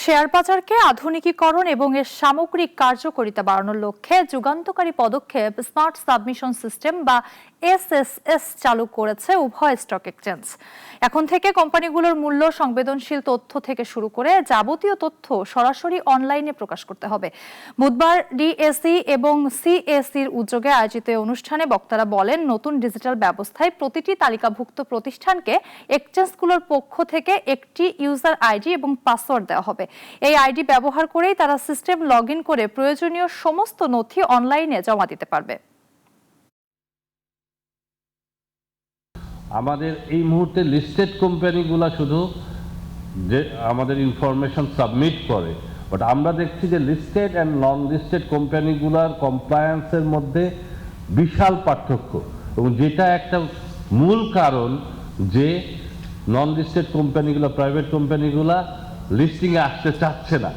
Share বাজারকে আধুনিকীকরণ এবং এর সামগ্রিক কার্যকারিতা বাড়ানোর লক্ষ্যে যুগান্তকারী পদক্ষেপ স্মার্ট সাবমিশন সিস্টেম বা এসএসএস চালু করেছে উভয় স্টক এক্সচেঞ্জ। এখন থেকে কোম্পানিগুলোর মূল্য সংবেদনশীল তথ্য থেকে শুরু করে যাবতীয় তথ্য সরাসরি অনলাইনে প্রকাশ করতে হবে। বুধবার ডিএসই এবং সিএসির উদ্যোগে আয়োজিত অনুষ্ঠানে বক্তারা বলেন, নতুন ডিজিটাল ব্যবস্থায় প্রতিটি তালিকাভুক্ত প্রতিষ্ঠানকে এক্সচেঞ্জগুলোর পক্ষ থেকে একটি ইউজার আইডি এবং পাসওয়ার্ড দেওয়া হবে। এই আইডি ব্যবহার করেই তারা সিস্টেম লগ ইন করে প্রয়োজনীয় সমস্ত নথি অনলাইনে জমা দিতে পারবে। আমাদের এই মুহূর্তে লিস্টেড কোম্পানিগুলো শুধু যে আমাদের ইনফরমেশন সাবমিট করে, বাট আমরা দেখছি যে লিস্টেড অ্যান্ড নন লিস্টেড কোম্পানিগুলোর কমপ্লায়েন্সের মধ্যে বিশাল পার্থক্য, এবং যেটা একটা মূল কারণ যে নন লিস্টেড কোম্পানিগুলো, প্রাইভেট কোম্পানিগুলো লিস্টিংয়ে আসতে চাচ্ছে না।